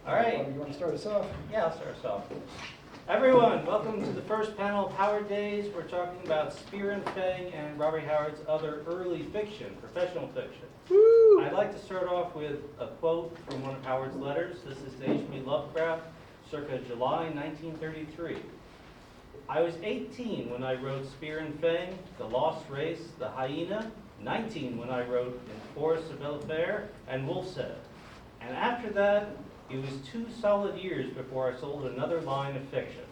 All right. You want to start us off? Yeah, I'll start us off. Everyone, welcome to the first panel of Howard Days. We're talking about Spear and Fang and Robert Howard's other early fiction, professional fiction. Woo! I'd like to start off with a quote from one of Howard's letters. This is to H.P. Lovecraft, circa July 1933. I was 18 when I wrote Spear and Fang, The Lost Race, The Hyena, 19 when I wrote In Forests of Belfair and Wolf's Head. And after that, it was 2 solid years before I sold another line of fiction.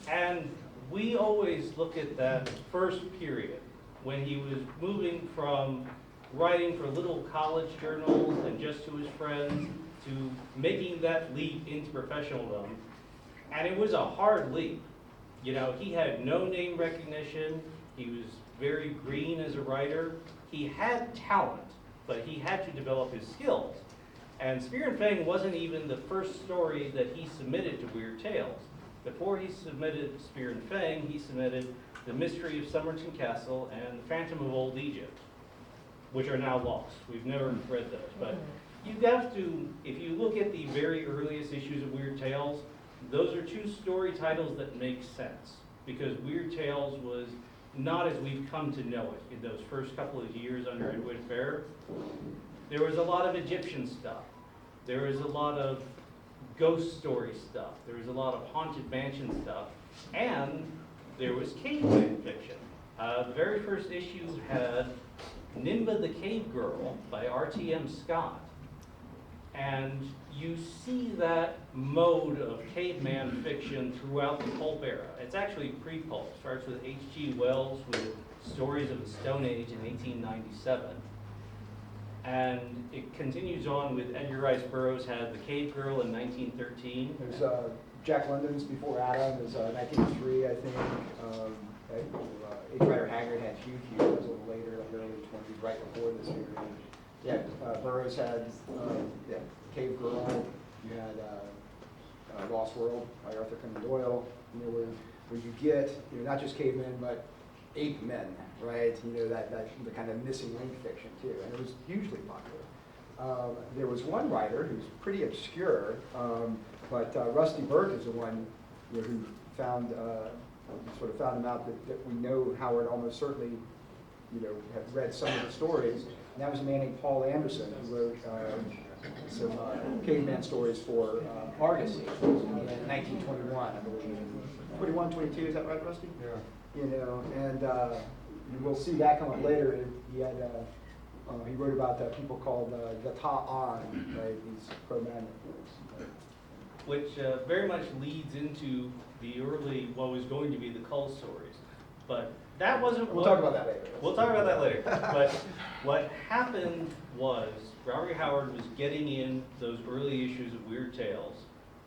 And we always look at that first period when he was moving from writing for little college journals and just to his friends to making that leap into professionaldom. And it was a hard leap. You know, he had no name recognition. He was very green as a writer. He had talent, but he had to develop his skills. And Spear and Fang wasn't even the first story that he submitted to Weird Tales. Before he submitted Spear and Fang, he submitted The Mystery of Somerton Castle and The Phantom of Old Egypt, which are now lost. We've never read those. But you have to, if you look at the very earliest issues of Weird Tales, those are 2 story titles that make sense. Because Weird Tales was not as we've come to know it in those first couple of years under Edward Fair. There was a lot of Egyptian stuff. There was a lot of ghost story stuff. There was a lot of haunted mansion stuff. And there was caveman fiction. The very first issue had Nimba the Cave Girl by R.T.M. Scott. And you see that mode of caveman fiction throughout the pulp era. It's actually pre-pulp. It starts with H.G. Wells with Stories of the Stone Age in 1897. And it continues on with Edgar Rice Burroughs had The Cave Girl in 1913. There's Jack London's Before Adam is 1903, I think. H. Rider Haggard had Hugh Hugh, that was a little later, like early 20s, right before this period. Yeah, Burroughs had Cave Girl. You had Lost World by Arthur Conan Doyle. You know, where you get, you know, not just cavemen, but ape men, right? You know, that the kind of missing link fiction too, and it was hugely popular. There was one writer who's pretty obscure, but Rusty Burt is the one, you know, who found sort of found him out that we know Howard almost certainly, you know, had read some of the stories. And that was a man named Paul Anderson who wrote some caveman stories for Argus in 1921, I believe. 21, 22, is that right, Rusty? Yeah. You know, and we'll see that come up later. He had he wrote about people called the Ta'an, right? These Cro-Magnon folks. Which very much leads into the early, what was going to be the Cull stories. But that wasn't We'll talk about that later. We'll talk about that later. But what happened was Robert Howard was getting in those early issues of Weird Tales.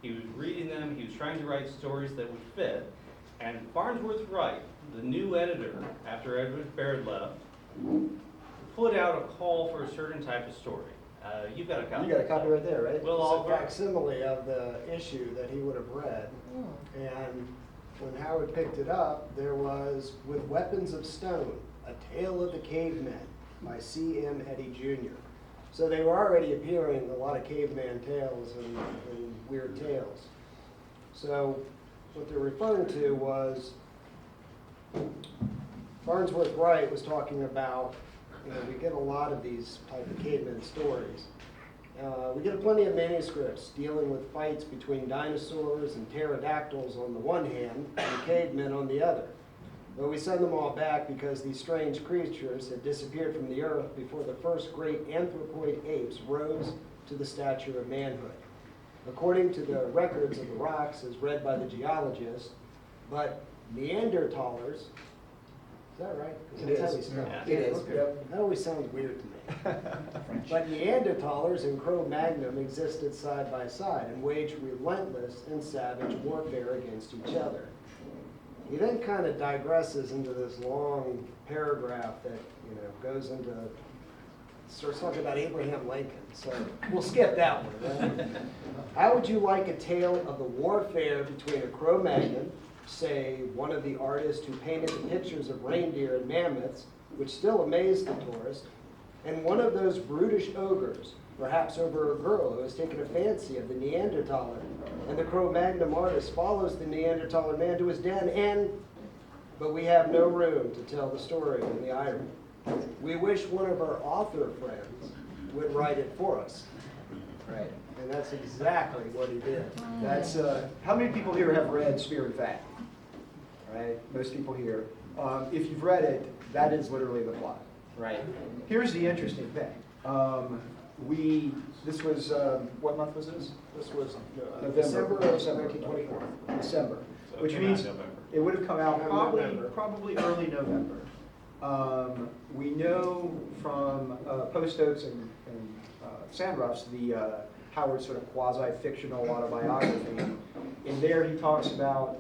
He was reading them. He was trying to write stories that would fit. And Farnsworth Wright, the new editor after Edward Baird left, put out a call for a certain type of story. You've got a copy. You got a copy right there, right? Well, It's a facsimile of the issue that he would have read. And when Howard picked it up, there was With Weapons of Stone, A Tale of the Cavemen by C.M. Eddy Jr. So they were already appearing in a lot of caveman tales and Weird Tales. So what they're referring to was Farnsworth Wright was talking about, you know, we get a lot of these type of caveman stories. We get plenty of manuscripts dealing with fights between dinosaurs and pterodactyls on the one hand and cavemen on the other. But we send them all back because these strange creatures had disappeared from the earth before the first great anthropoid apes rose to the stature of manhood. According to the records of the rocks as read by the geologists, but Neanderthalers, is that right? It That's how is. we spell Yeah. It is. Okay. Yep. That always sounds weird to me. But Neanderthalers and Cro-Magnon existed side by side and waged relentless and savage warfare against each other. He then kind of digresses into this long paragraph that, you know, goes into, starts talking about Abraham Lincoln. So we'll skip that one. Right? How would you like a tale of the warfare between a Cro-Magnon, say one of the artists who painted the pictures of reindeer and mammoths, which still amaze the tourist, and one of those brutish ogres perhaps over a girl who has taken a fancy of the Neanderthaler, and the Cro-Magnon artist follows the Neanderthaler man to his den, but we have no room to tell the story in the irony. We wish one of our author friends would write it for us. Right. And that's exactly what he did. That's, how many people here have read Spear and Fang? Right, most people here. If you've read it, that is literally the plot, right? Here's the interesting thing. This was, what month was this? This was November. December of 1924. December, So it which came out means in November. it would have come out November. probably early November. We know from Post Oaks and Sandruff's, the Howard sort of quasi-fictional autobiography. In there, he talks about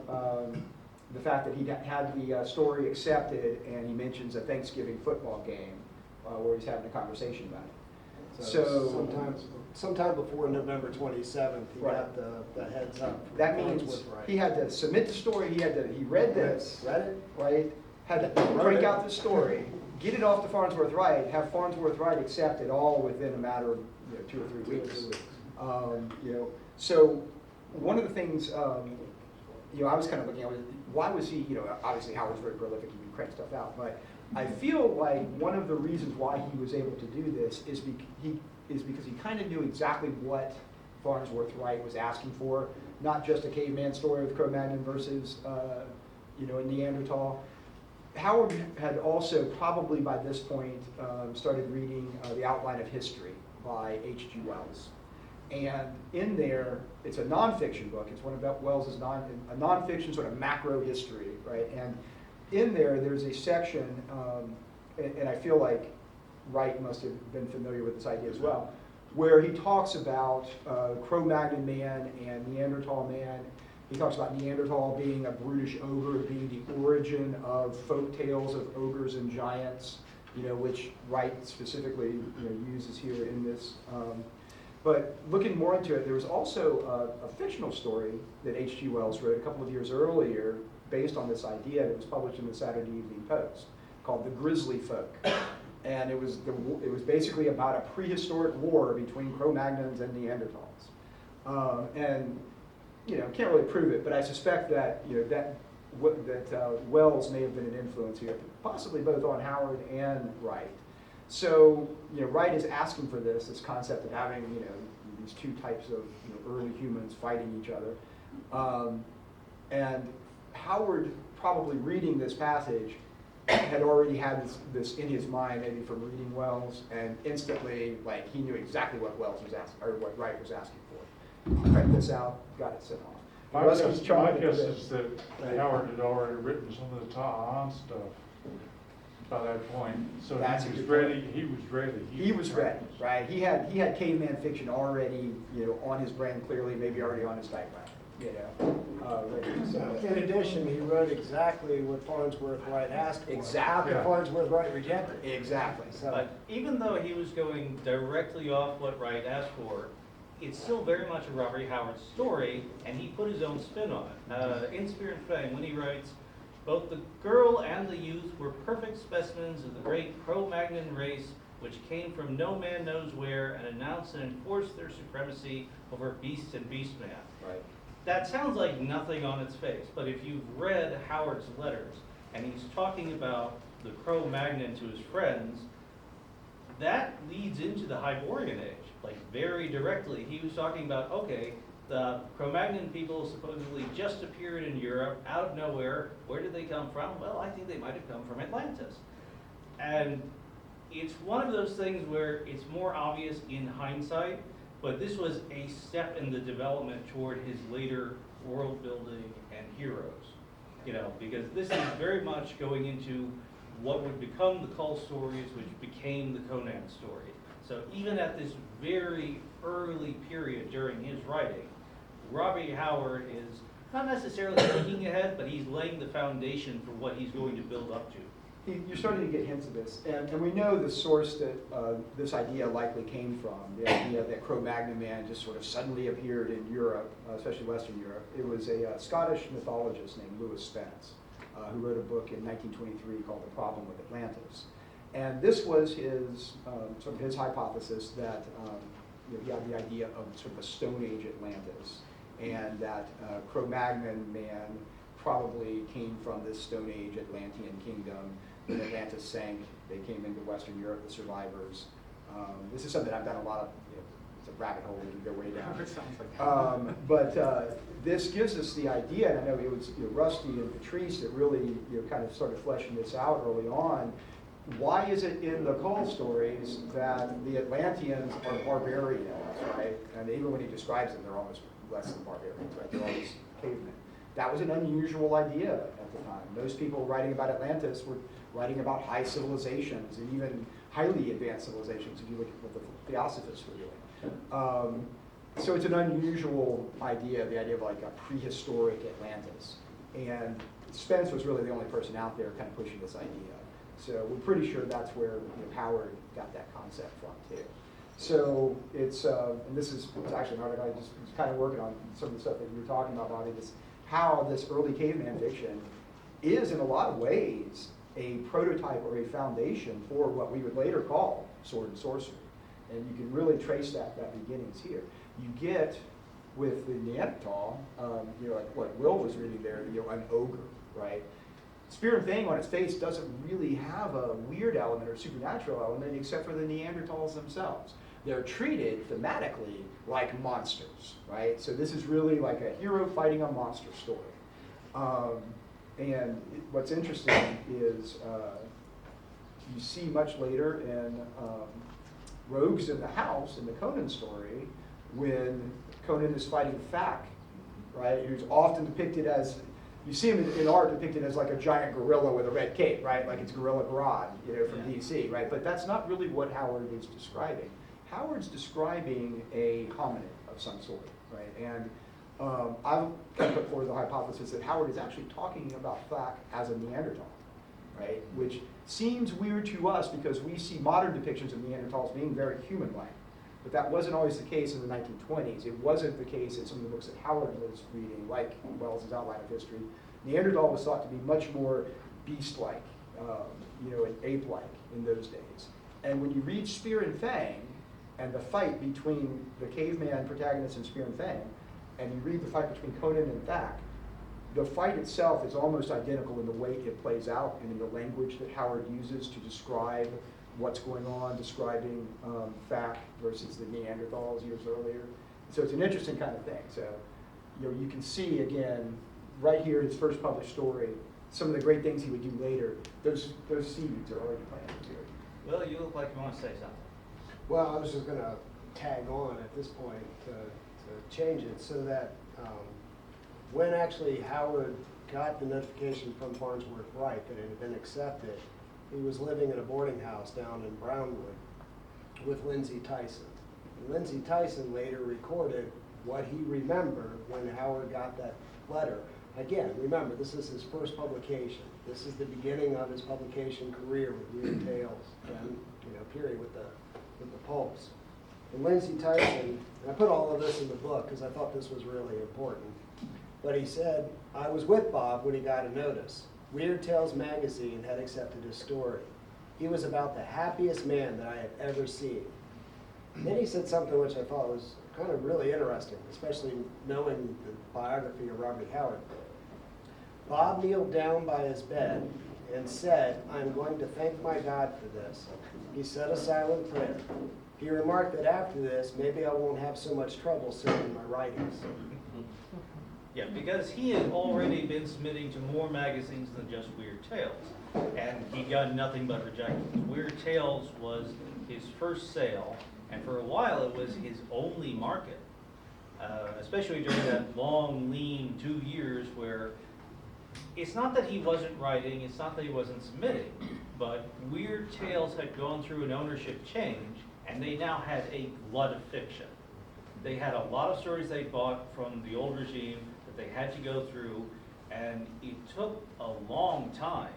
the fact that he had the story accepted, and he mentions a Thanksgiving football game where he's having a conversation about it. So sometime before November 27th, he Right. got the heads up. from that means Farnsworth Wright. he had to submit the story. He read this, Read it? right? Had to crank out the story, get it off to Farnsworth Wright, have Farnsworth Wright accept it all within a matter of 2 or 3 weeks. So one of the things I was kind of looking at was, why was he, obviously Howard's very prolific, he would crank stuff out, but I feel like one of the reasons why he was able to do this is because he kind of knew exactly what Farnsworth Wright was asking for, not just a caveman story with Cro-Magnon versus, a Neanderthal. Howard had also probably by this point started reading The Outline of History by H.G. Wells. And in there, it's a nonfiction book. It's one of Wells's a nonfiction sort of macro history, right? And in there's a section, and I feel like Wright must have been familiar with this idea as well, where he talks about Cro-Magnon man and Neanderthal man. He talks about Neanderthal being a brutish ogre, being the origin of folk tales of ogres and giants, which Wright specifically uses here in this. But looking more into it, there was also a fictional story that H.G. Wells wrote a couple of years earlier based on this idea that was published in the Saturday Evening Post called The Grizzly Folk. And it was basically about a prehistoric war between Cro-Magnons and Neanderthals. Can't really prove it, but I suspect that Wells may have been an influence here, possibly both on Howard and Wright. So, Wright is asking for this concept of having, these two types of early humans fighting each other. And Howard, probably reading this passage, had already had this in his mind, maybe from reading Wells, and instantly, he knew exactly what Wells was asking, or what Wright was asking for. Cranked this out, got it sent off. My Rusty's guess trying to is predict. that Howard had already written some of the Ta-An stuff by that point, so That's a he was good ready, point. he was ready. He was ready, right? He had caveman fiction already, on his brain clearly, maybe already on his typewriter, ready. So, In addition, he wrote exactly what Farnsworth Wright asked for. Exactly. How could Yeah. Farnsworth Wright reject it? exactly. So, But even though he was going directly off what Wright asked for, it's still very much a Robert Howard story, and he put his own spin on it. In Spear and Fang, when he writes, both the girl and the youth were perfect specimens of the great Cro-Magnon race, which came from no man knows where and announced and enforced their supremacy over beasts and beastman. Right. That sounds like nothing on its face, but if you've read Howard's letters, and he's talking about the Cro-Magnon to his friends, that leads into the Hyborian age, very directly. He was talking about, okay, the Cro-Magnon people supposedly just appeared in Europe out of nowhere. Where did they come from? Well, I think they might have come from Atlantis. And it's one of those things where it's more obvious in hindsight, but this was a step in the development toward his later world building and heroes. Because this is very much going into what would become the Cull stories, which became the Conan story. So even at this very early period during his writing, Robbie Howard is not necessarily thinking ahead, but he's laying the foundation for what he's going to build up to. You're starting to get hints of this, and we know the source that this idea likely came from, the idea that Cro-Magnon man just sort of suddenly appeared in Europe, especially Western Europe. It was a Scottish mythologist named Lewis Spence, who wrote a book in 1923 called The Problem with Atlantis. And this was his sort of his hypothesis that he had the idea of sort of a Stone Age Atlantis, and that Cro-Magnon man probably came from this Stone Age Atlantean kingdom. When Atlantis sank, they came into Western Europe, the survivors. This is something I've done a lot of, it's a rabbit hole, we can go way down. It sounds like But this gives us the idea, and I know it was Rusty and Patrice that really kind of started fleshing this out early on. Why is it in the Cole stories that the Atlanteans are barbarians, right? And even when he describes them, they're almost less than barbarians, right? They're always cavemen. That was an unusual idea at the time. Most people writing about Atlantis were writing about high civilizations and even highly advanced civilizations, if you look at what the Theosophists were doing. So it's an unusual idea, the idea of like a prehistoric Atlantis. And Spence was really the only person out there kind of pushing this idea. So we're pretty sure that's where Howard got that concept from too. So it's, and this is actually an article I just was kind of working on some of the stuff that you were talking about, Bobby, this, how this early caveman fiction is in a lot of ways a prototype or a foundation for what we would later call sword and sorcery. And you can really trace that beginnings here. You get with the Neanderthal, like what Will was reading there, an ogre, right? Spear and Fang on its face doesn't really have a weird element or supernatural element except for the Neanderthals themselves. They're treated thematically like monsters, right? So this is really like a hero fighting a monster story. And what's interesting is you see much later in Rogues in the House, in the Conan story, when Conan is fighting Thak, right? Who's often depicted as, you see him in art depicted as like a giant gorilla with a red cape, right? Like it's Gorilla Grodd, from DC, right? But that's not really what Howard is describing. Howard's describing a hominid of some sort, right? And I've kind of put forward the hypothesis that Howard is actually talking about Thak as a Neanderthal, right? Which seems weird to us because we see modern depictions of Neanderthals being very human-like. But that wasn't always the case in the 1920s. It wasn't the case in some of the books that Howard was reading, like Wells' Outline of History. Neanderthal was thought to be much more beast-like, and ape-like in those days. And when you read Spear and Fang, and the fight between the caveman protagonist in Spear and Fang, and you read the fight between Conan and Thak, the fight itself is almost identical in the way it plays out and in the language that Howard uses to describe what's going on, describing Thak versus the Neanderthals years earlier. So it's an interesting kind of thing. So you can see, again, right here, his first published story, some of the great things he would do later, those seeds are already planted here. Well, you look like you want to say something. Well, I was just going to tag on at this point to change it so that when actually Howard got the notification from Farnsworth Wright that it had been accepted, he was living in a boarding house down in Brownwood with Lindsay Tyson. And Lindsay Tyson later recorded what he remembered when Howard got that letter. Again, remember, this is his first publication. This is the beginning of his publication career with Weird Tales, and period with the pulps. And Lindsay Tyson, and I put all of this in the book because I thought this was really important, but he said, I was with Bob when he got a notice. Weird Tales magazine had accepted his story. He was about the happiest man that I had ever seen. And then he said something which I thought was kind of really interesting, especially knowing the biography of Robert Howard. Bob kneeled down by his bed and said, I'm going to thank my God for this. He said a silent prayer. He remarked that after this, maybe I won't have so much trouble selling my writings. Yeah, because he had already been submitting to more magazines than just Weird Tales, and he got nothing but rejections. Weird Tales was his first sale, and for a while it was his only market, especially during that long, lean 2 years where it's not that he wasn't writing, it's not that he wasn't submitting, but Weird Tales had gone through an ownership change, and they now had a glut of fiction. They had a lot of stories they bought from the old regime that they had to go through, and it took a long time.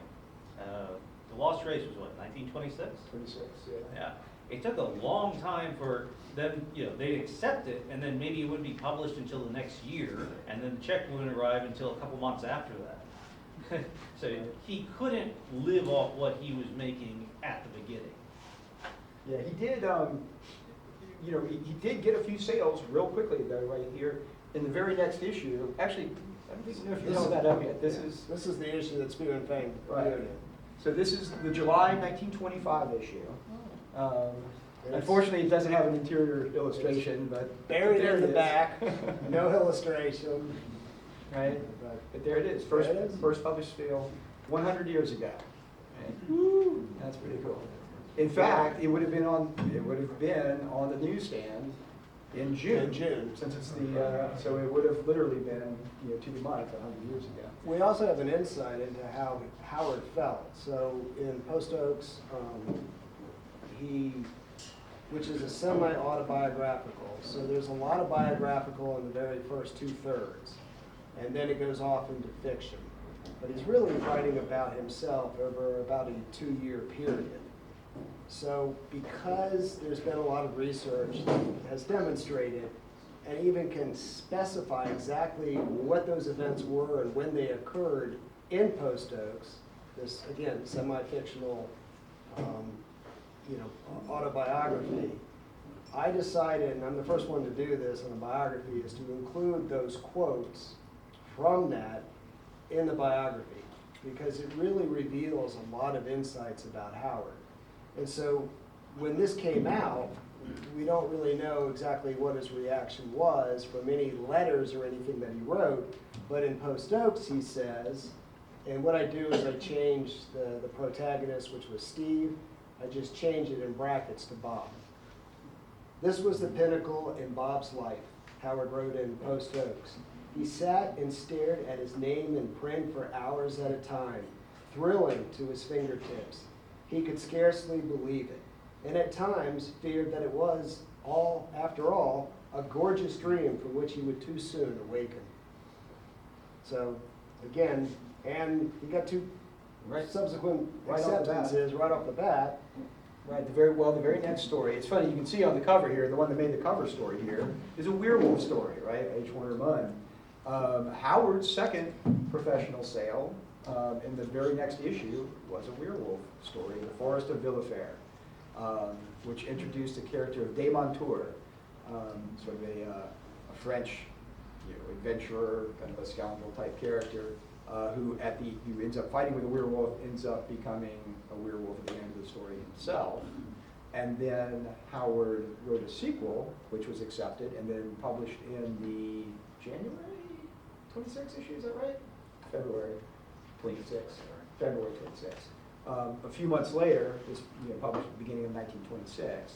The Lost Race was what, 1926? 26, yeah. Yeah. It took a long time for them, they'd accept it, and then maybe it wouldn't be published until the next year, and then the check wouldn't arrive until a couple months after that. So he couldn't live off what he was making at the beginning. Yeah, he did. you know, he did get a few sales real quickly though, right here. In the very next issue, actually, I don't know if you held that up yet. This is the issue that Spear and Fang right. appeared in. So this is the July 1925 issue. Unfortunately, it doesn't have an interior illustration, but Buried there in it the is. back, no illustration. Right, but there it is. First published still 100 years ago. Right? Woo. That's pretty cool. In fact, it would have been on the newsstand in June. In June. Since it's the so it would have literally been, you know, to the month 100 years ago. We also have an insight into how Howard felt. So in Post Oaks, which is a semi-autobiographical. So there's a lot of biographical in the very first 2/3, and then it goes off into fiction. But he's really writing about himself over about a 2-year period. So because there's been a lot of research that has demonstrated and even can specify exactly what those events were and when they occurred in Post Oaks, this, again, semi-fictional autobiography, I decided, and I'm the first one to do this in a biography, is to include those quotes from that in the biography, because it really reveals a lot of insights about Howard. And so when this came out, we don't really know exactly what his reaction was from any letters or anything that he wrote, but in Post Oaks he says, and what I do is I change the protagonist, which was Steve, I just change it in brackets to Bob. This was the pinnacle in Bob's life, Howard wrote in Post Oaks. He sat and stared at his name in print for hours at a time, thrilling to his fingertips. He could scarcely believe it, and at times feared that it was, after all, a gorgeous dream from which he would too soon awaken. So, again, and he got two subsequent acceptances right off the bat. Right, the very next story. It's funny, you can see on the cover here, the one that made the cover story here, is a werewolf story, right? H. Warner Munn. Howard's second professional sale in the very next issue was a werewolf story, The Forest of Villefort, which introduced the character of Demontour, sort of a French adventurer, kind of a scoundrel type character, who ends up fighting with a werewolf, ends up becoming a werewolf at the end of the story himself. And then Howard wrote a sequel, which was accepted, and then published in the January 26 issue, is that right? February 26. February 26. A few months later, this published at the beginning of 1926,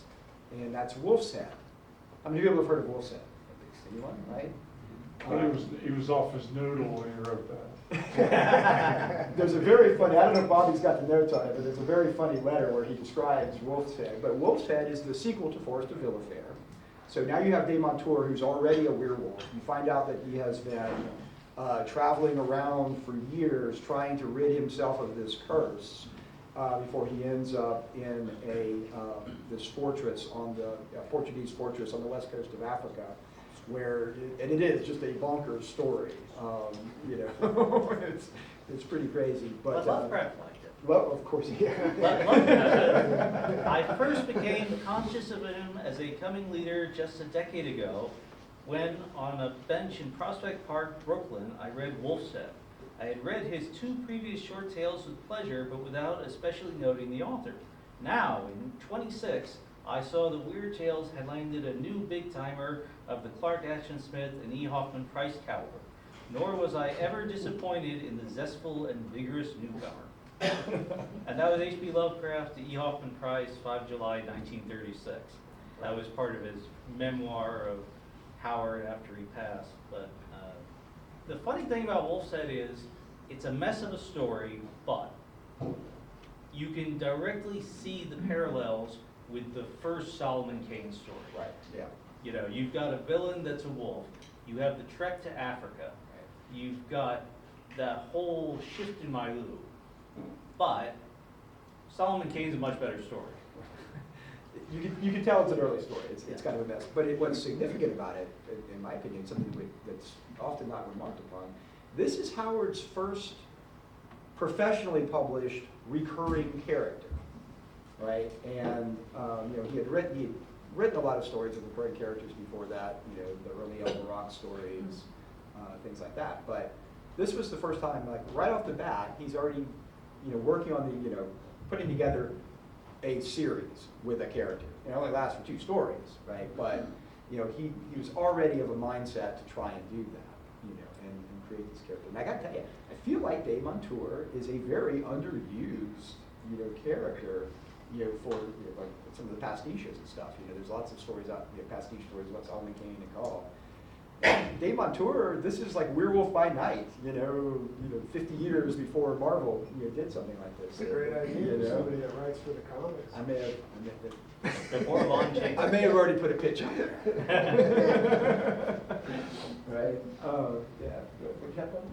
and that's Wolf's Head. How many people have heard of Wolf's Head? Anyone, right? He was off his noodle when he wrote that. There's a very funny, I don't know if Bobby's got the notes on it, but there's a very funny letter where he describes Wolf's Head. But Wolf's Head is the sequel to Forest of Villefort. So now you have Demontour, who's already a werewolf. You find out that he has been traveling around for years trying to rid himself of this curse before he ends up in this fortress on the Portuguese fortress on the west coast of Africa, where, and it is just a bonkers story. It's pretty crazy. But Lovecraft liked it. Well, of course, yeah. I first became conscious of him as a coming leader just a decade ago when, on a bench in Prospect Park, Brooklyn, I read Wolf's Head. I had read his 2 previous short tales with pleasure, but without especially noting the author. Now, in 26, I saw the Weird Tales had landed a new big-timer of the Clark Ashton Smith and E. Hoffman Price caliber. Nor was I ever disappointed in the zestful and vigorous newcomer. And that was H.P. Lovecraft to E. Hoffman Price, 5 July 1936. That was part of his memoir of Howard after he passed. But the funny thing about Wolf's Head is it's a mess of a story, but you can directly see the parallels with the first Solomon Kane story. Right, yeah. You know, you've got a villain that's a wolf. You have the trek to Africa. You've got that whole shift in Mailou. But Solomon Kane's a much better story. You can tell it's an early story. It's kind of a mess. But what's significant about it, in my opinion, something that's often not remarked upon, this is Howard's first professionally published recurring character, right? And he written a lot of stories of recurring characters before that, you know, the early Elder Rock stories, things like that. But this was the first time, like right off the bat, he's already, you know, working on the, you know, putting together a series with a character. It only lasts for 2 stories, right? But, you know, he was already of a mindset to try and do that, you know, and create this character. And I gotta tell you, I feel like Dave Montour is a very underused, you know, character, you know, for, you know, like some of the pastiches and stuff. You know, there's lots of stories out, you know, pastiche stories about Solomon Kane and Call. Dave Montour, this is like Werewolf by Night, you know, 50 years before Marvel, you know, did something like this. It's a great idea, You know? somebody that writes for the comics. I may have, Before Lon Chaney. I may have already put a pitch out there. Right? Yeah. What happened?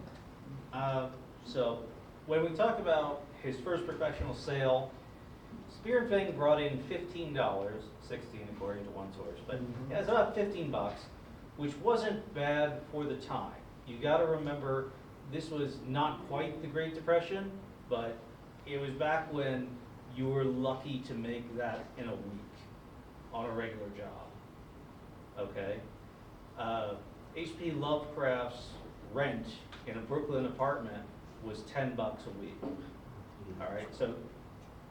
So when we talk about his first professional sale, Spear and Fang brought in $15, 16 according to one source, but yeah, it's about 15 bucks, which wasn't bad for the time. You got to remember, this was not quite the Great Depression, but it was back when you were lucky to make that in a week on a regular job. Okay? H.P. Lovecraft's rent in a Brooklyn apartment was 10 bucks a week. All right, so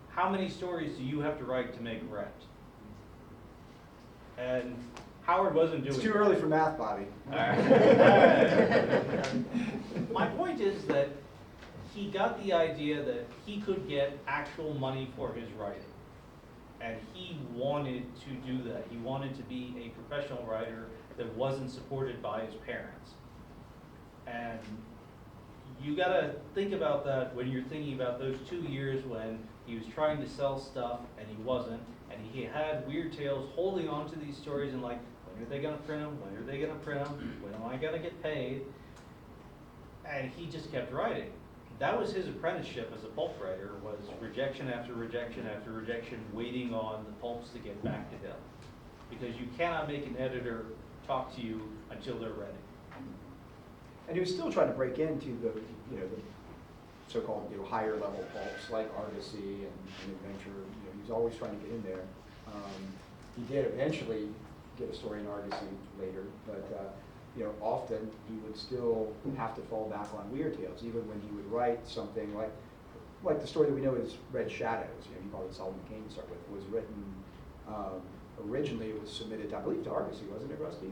how many stories do you have to write to make rent? And Howard wasn't doing It's too that. early for math, Bobby. All right. All right. My point is that he got the idea that he could get actual money for his writing. And he wanted to do that. He wanted to be a professional writer that wasn't supported by his parents. And you gotta think about that when you're thinking about those 2 years when he was trying to sell stuff and he wasn't, and he had Weird Tales holding on to these stories and like, when are they gonna print them? When are they gonna print them? When am I gonna get paid? And he just kept writing. That was his apprenticeship as a pulp writer, was rejection after rejection after rejection, waiting on the pulps to get back to him. Because you cannot make an editor talk to you until they're ready. And he was still trying to break into the, you know, the so-called, you know, higher level pulps like Argosy and Adventure. You know, he was always trying to get in there. He did eventually get a story in Argosy later, but you know, often he would still have to fall back on Weird Tales, even when he would write something like the story that we know is Red Shadows. You know, he called it Solomon Kane to start with. Was written originally. It was submitted, I believe, to Argosy, wasn't it, Rusty?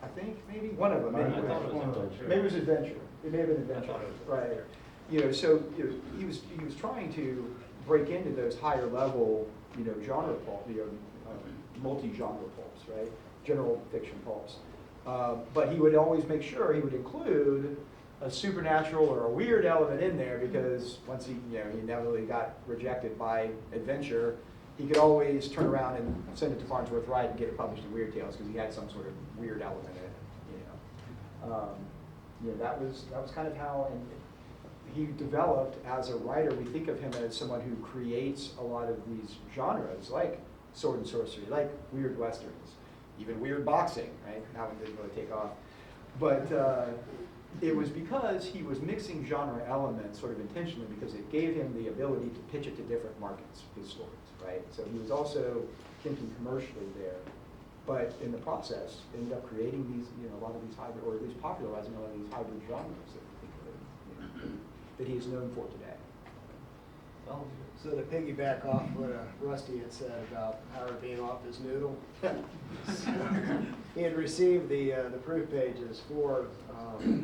I think maybe one of them. I Anyway. thought it was Adventure. Maybe it was Adventure. It may have been Adventure. I thought it was Right. Adventure. You know, so you know, he was trying to break into those higher level, you know, genre pulp, you know, multi-genre pulps, right? General fiction pulps. But he would always make sure he would include a supernatural or a weird element in there, because once he, you know, he inevitably got rejected by Adventure, he could always turn around and send it to Farnsworth Wright and get it published in Weird Tales, because he had some sort of weird element in it, you know. That was kind of how, and he developed as a writer. We think of him as someone who creates a lot of these genres, like sword and sorcery, like weird westerns, even weird boxing, right? That one didn't really take off. But it was because he was mixing genre elements sort of intentionally, because it gave him the ability to pitch it to different markets, his stories, right? So he was also thinking commercially there, but in the process ended up creating these, you know, a lot of these hybrid, or at least popularizing a lot of these hybrid genres that we think of, you know, that he is known for today. Well, So to piggyback off what Rusty had said about Howard being off his noodle, he had received the proof pages for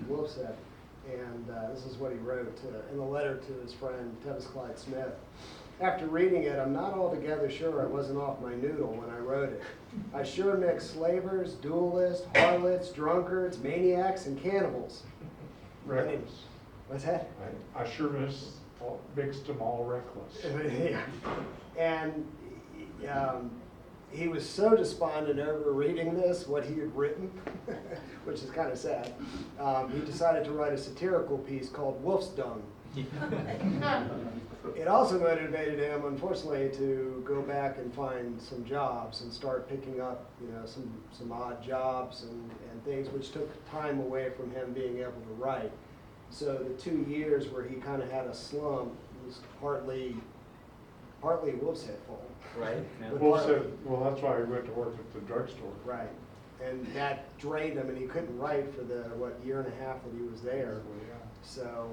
Wolfset, and this is what he wrote in a letter to his friend Tevis Clyde Smith. After reading it, I'm not altogether sure I wasn't off my noodle when I wrote it. I sure mixed slavers, duelists, harlots, drunkards, maniacs, and cannibals. Reckless. What's that? I sure mixed them all reckless. Yeah. And he was so despondent over reading this, what he had written, which is kind of sad. He decided to write a satirical piece called Wolf's Dung. It also motivated him, unfortunately, to go back and find some jobs and start picking up, you know, some odd jobs and things, which took time away from him being able to write. So the 2 years where he kind of had a slump was partly partly Wolf's Head full. Right? Yeah. But Wolf partly- said, well, that's why he went to work at the drugstore. Right, and that drained him, and he couldn't write for the, year and a half that he was there. Well, yeah. So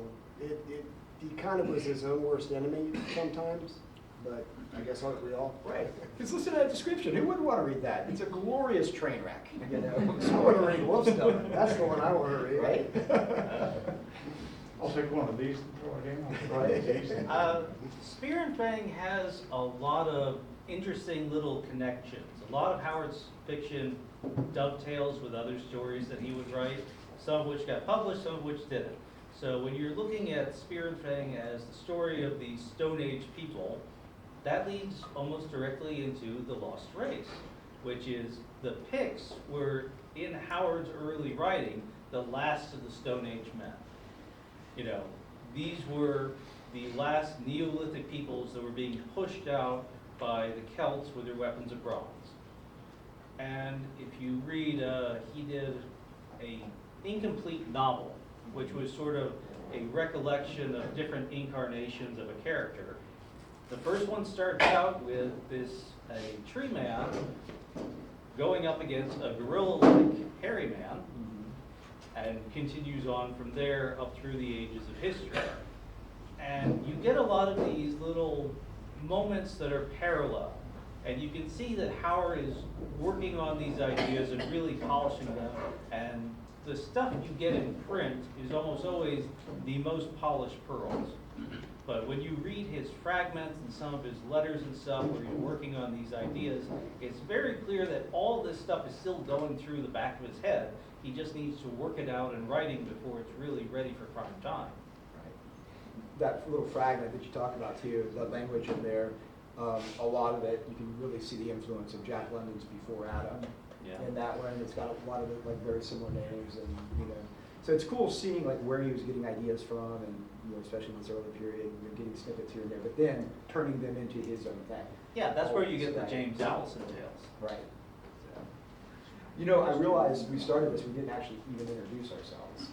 he kind of was his own worst enemy sometimes, but I guess aren't we all? Right. Because listen to that description. Who wouldn't want to read that? It's a glorious train wreck. You know? I want to read Wolf's stuff. That's the one I want to read. Right? I'll take one of these and throw it in. Right. Spear and Fang has a lot of interesting little connections. A lot of Howard's fiction dovetails with other stories that he would write, some of which got published, some of which didn't. So when you're looking at Spear and Fang as the story of the Stone Age people, that leads almost directly into The Lost Race, which is the Picts were, in Howard's early writing, the last of the Stone Age men. You know, these were the last Neolithic peoples that were being pushed out by the Celts with their weapons of bronze. And if you read, he did a incomplete novel, which was sort of a recollection of different incarnations of a character. The first one starts out with a tree man going up against a gorilla-like hairy man, and continues on from there up through the ages of history. And you get a lot of these little moments that are parallel. And you can see that Howard is working on these ideas and really polishing them. And the stuff you get in print is almost always the most polished pearls. But when you read his fragments and some of his letters and stuff where he's working on these ideas, it's very clear that all this stuff is still going through the back of his head. He just needs to work it out in writing before it's really ready for prime time. That little fragment that you talked about too, the language in there, a lot of it, you can really see the influence of Jack London's Before Adam. Yeah. In that one, it's got a lot of like very similar names, and you know, so it's cool seeing like where he was getting ideas from, and you know, especially in this early period, you're getting snippets here and there, but then turning them into his own thing. Yeah, that's where you get the Right. James Allison tales. Right. So, you know, I realized we started this, we didn't actually even introduce ourselves.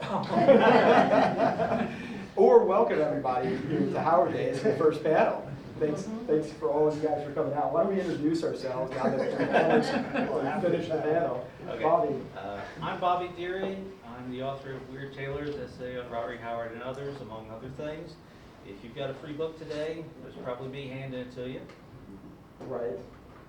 Or welcome everybody here to Howard Days, the first panel. Thanks for all of you guys for coming out. Why don't we introduce ourselves now that the panelists finished the panel? Okay. Bobby. I'm Bobby Derie. I'm the author of Weird Tailors, essay on Robert Howard and others, among other things. If you've got a free book today, there's probably me handing it to you. Right.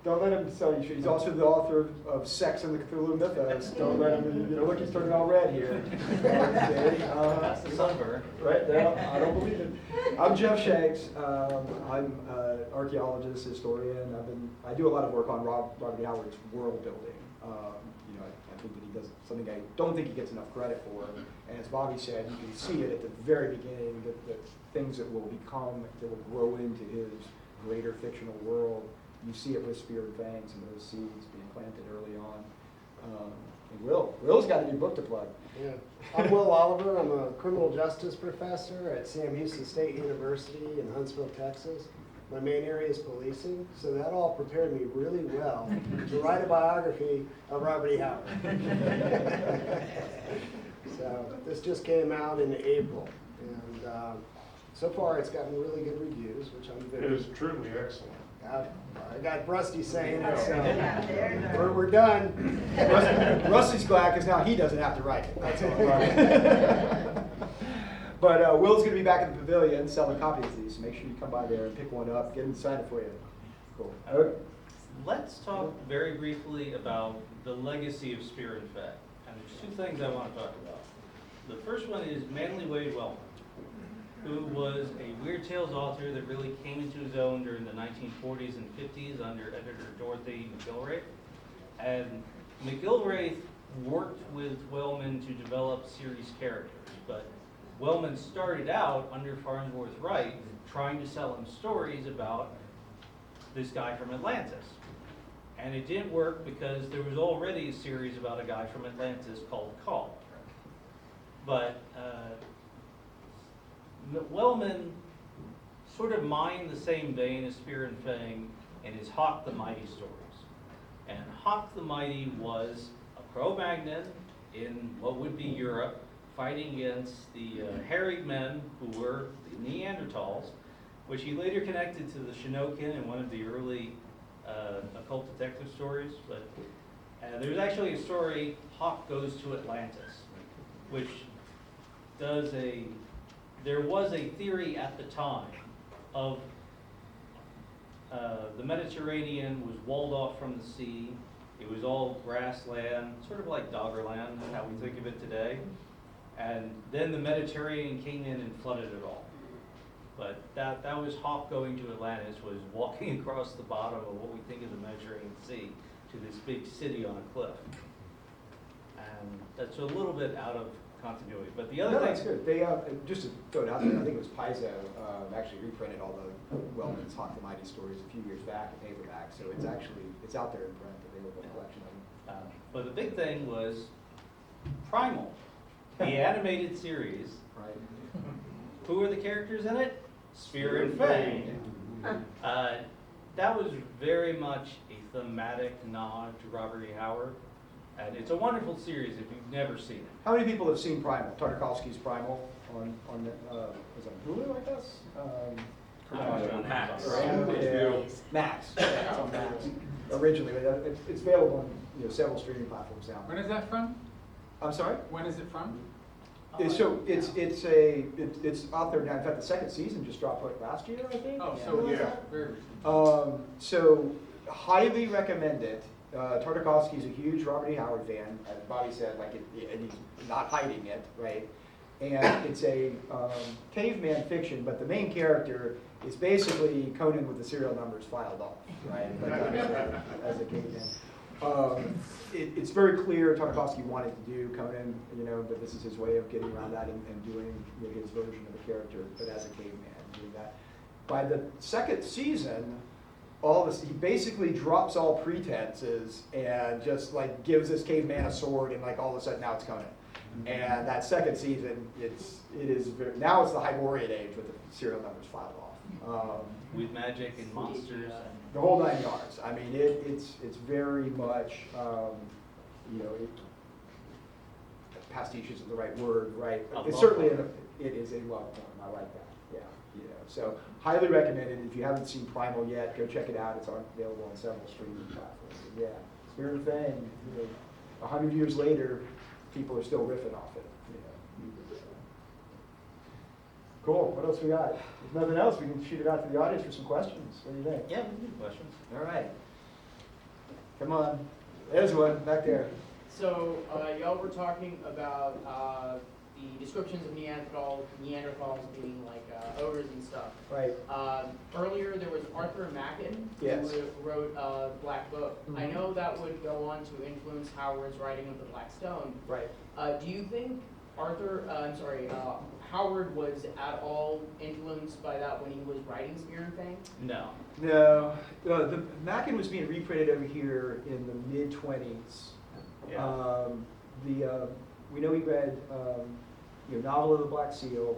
Don't let him sell you shit. He's also the author of Sex and the Cthulhu Mythos. Don't let him, you know, look, he's turning all red here. That's the sunburn. Right now, I don't believe it. I'm Jeff Shanks. I'm an archaeologist, historian. I do a lot of work on Robert Howard's world building. You know, I think that he does something I don't think he gets enough credit for. And as Bobby said, you can see it at the very beginning, the things that will become, that will grow into his greater fictional world. You see it with Spear and Fangs and those seeds being planted early on. And Will's got a new book to plug. Yeah. I'm Will Oliver. I'm a criminal justice professor at Sam Houston State University in Huntsville, Texas. My main area is policing, so that all prepared me really well to write a biography of Robert E. Howard. So this just came out in April, and so far it's gotten really good reviews, which I'm It very. is truly excellent. I got Rusty saying it, so we're done. Rusty's glad because now he doesn't have to write it. That's all. But Will's going to be back at the pavilion selling copies of these, so make sure you come by there and pick one up, get them to sign it for you. Cool. Okay. Let's talk very briefly about the legacy of Spear and Fang. And there's two things I want to talk about. The first one is Manly Wade Wellman, who was a Weird Tales author that really came into his own during the 1940s and 50s under editor Dorothy McGilwraith. And McGilwraith worked with Wellman to develop series characters, but Wellman started out under Farnsworth Wright trying to sell him stories about this guy from Atlantis. And it didn't work because there was already a series about a guy from Atlantis called Call. But Wellman sort of mined the same vein as Spear and Fang in his Hawk the Mighty stories. And Hawk the Mighty was a Cro-Magnon in what would be Europe, fighting against the harried men who were the Neanderthals, which he later connected to the Shinokin in one of the early occult detective stories. But there's actually a story, Hawk Goes to Atlantis, which there was a theory at the time of the Mediterranean was walled off from the sea. It was all grassland, sort of like Doggerland, how we think of it today. And then the Mediterranean came in and flooded it all. But that was Hawk going to Atlantis, was walking across the bottom of what we think of the Mediterranean Sea to this big city on a cliff. And that's a little bit out of continuity. But the other No, thing, that's good. They, just to throw it out there, I think it was Paizo actually reprinted all the Wellman's Hawk the Mighty stories a few years back in paperback. So it's actually, it's out there in print, available collection of them. but the big thing was Primal, the animated series. Right. Who are the characters in it? Spear and Fang. That was very much a thematic nod to Robert E. Howard. And it's a wonderful series if you've never seen it. How many people have seen Primal, Tartakovsky's Primal on was it Hulu, I guess? On Max. Yeah. Max, yeah, it's on Max. Originally, but it's available on several streaming platforms now. When is that from? I'm sorry? When is it from? So it's out there now. In fact, the second season just dropped like last year, I think. Oh, Something so like yeah, that. very recent. So highly recommend it. Tartakovsky's a huge Robert E. Howard fan, as Bobby said, and he's not hiding it, right? And it's a caveman fiction, but the main character is basically Conan with the serial numbers filed off, right? As a caveman. It's very clear Tartakovsky wanted to do Conan, but this is his way of getting around that and doing his version of the character, but as a caveman, doing that. By the second season, he basically drops all pretenses and just gives this caveman a sword, and all of a sudden now it's Conan. And that second season, now it's the Hyborian age with the serial numbers filed off. With magic and monsters. The whole 9 yards. I mean, it's very much, pastiche isn't the right word, right? It's certainly it is a love poem. I like that. Yeah, so highly recommended. If you haven't seen Primal yet, go check it out. It's available on several streaming platforms. And yeah, Spear and Fang. 100 years later, people are still riffing off it. Cool. What else we got? If nothing else, we can shoot it out to the audience for some questions. What do you think? Yeah, we need questions. All right. Come on. There's one back there. So, y'all were talking about the descriptions of Neanderthals being like ogres and stuff. Right. Earlier, there was Arthur Machen Yes. who wrote Black Book. I Mhm. know that would go on to influence Howard's writing of the Black Stone. Right. Do you think Howard was at all influenced by that when he was writing Spear and Fang? No. No. The Mackin was being reprinted over here in the mid-20s. Yeah. We know he read Novel of the Black Seal.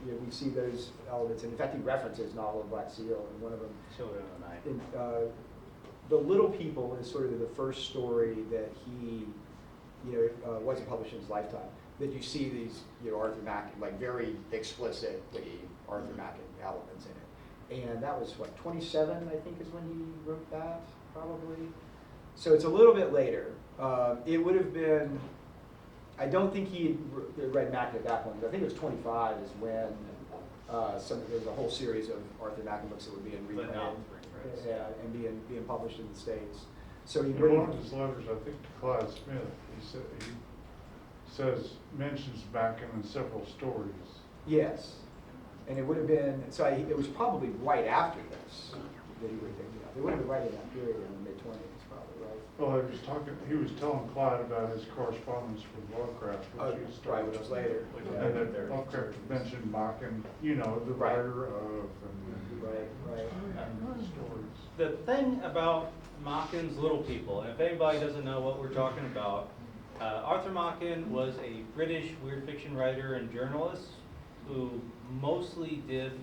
We see those elements, and in fact, he references Novel of the Black Seal in one of them. Children of the Night. And, The Little People is sort of the first story that he, wasn't published in his lifetime. That you see these, Arthur Machen, very explicitly Arthur Machen elements in it. And that was, 27, I think, is when he wrote that, probably. So it's a little bit later. It would have been, I don't think he read Machen at that point, but I think it was 25 is when there was a whole series of Arthur Machen books that were being But reprinted. not reprints. Yeah, and being published in the States. So he In would one of his letters, I think to Clyde Smith, mentions Mackin in several stories. Yes, and it would have been, it was probably right after this that he would think, it would have been right in that period in the mid-20s, probably, right? Well, he was telling Clyde about his correspondence with Lovecraft, which he started. Right, which was later. And that Lovecraft mentioned Mackin, the Right. writer of Right. and stories. The thing about Machen's Little People, and if anybody doesn't know what we're talking about, Arthur Machen was a British weird fiction writer and journalist who mostly did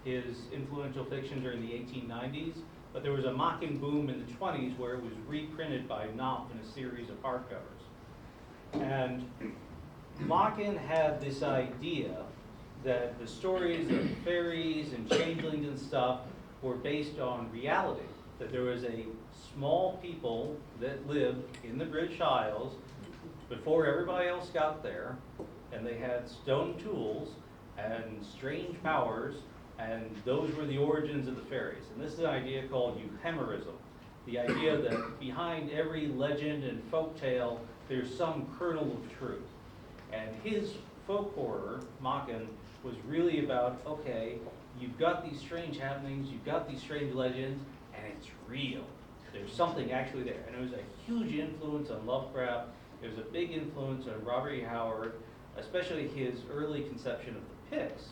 his influential fiction during the 1890s, but there was a Machen boom in the 20s where it was reprinted by Knopf in a series of hardcovers. And Machen had this idea that the stories of fairies and changelings and stuff were based on reality. That there was a small people that lived in the British Isles before everybody else got there, and they had stone tools and strange powers, and those were the origins of the fairies. And this is an idea called euhemerism, the idea that behind every legend and folk tale, there's some kernel of truth. And his folk horror, Machen, was really about, okay, you've got these strange happenings, you've got these strange legends, and it's real. There's something actually there. And it was a huge influence on Lovecraft. It was a big influence on Robert E. Howard, especially his early conception of the Picts.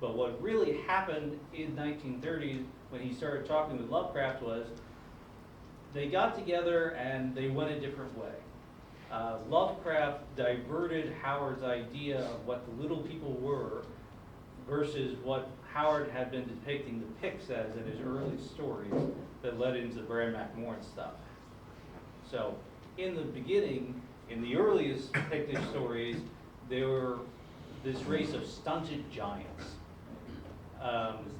But what really happened in 1930 when he started talking with Lovecraft was they got together and they went a different way. Lovecraft diverted Howard's idea of what the little people were versus what Howard had been depicting the Picts as in his early stories that led into the Bram McMorn stuff. So in the beginning, in the earliest Pictish stories, they were this race of stunted giants.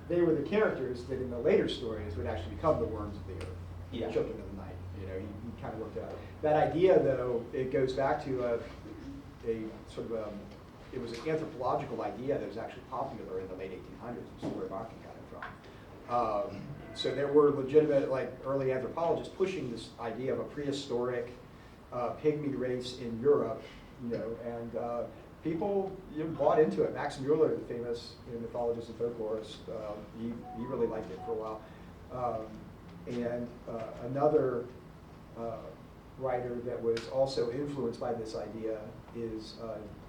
They were the characters that in the later stories would actually become the worms of the earth, Yeah. the children of the night. You know, he kind of worked it out. That idea, though, it goes back to a sort of it was an anthropological idea that was actually popular in the late 1800s, which is where Machen got it from. So there were legitimate, like, early anthropologists pushing this idea of a prehistoric pygmy race in Europe, you know, and people bought into it. Max Mueller, the famous mythologist and folklorist, he really liked it for a while. And another writer that was also influenced by this idea is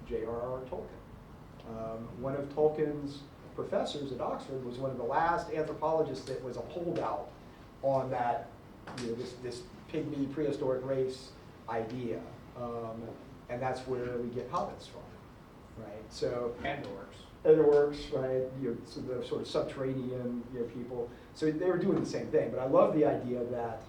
J.R.R. Tolkien. One of Tolkien's professors at Oxford was one of the last anthropologists that was a holdout on that, you know, this pygmy prehistoric race idea. And that's where we get hobbits from, right? So And orcs. and orcs, right? You know, so the sort of subterranean, you know, people. So they were doing the same thing. But I love the idea that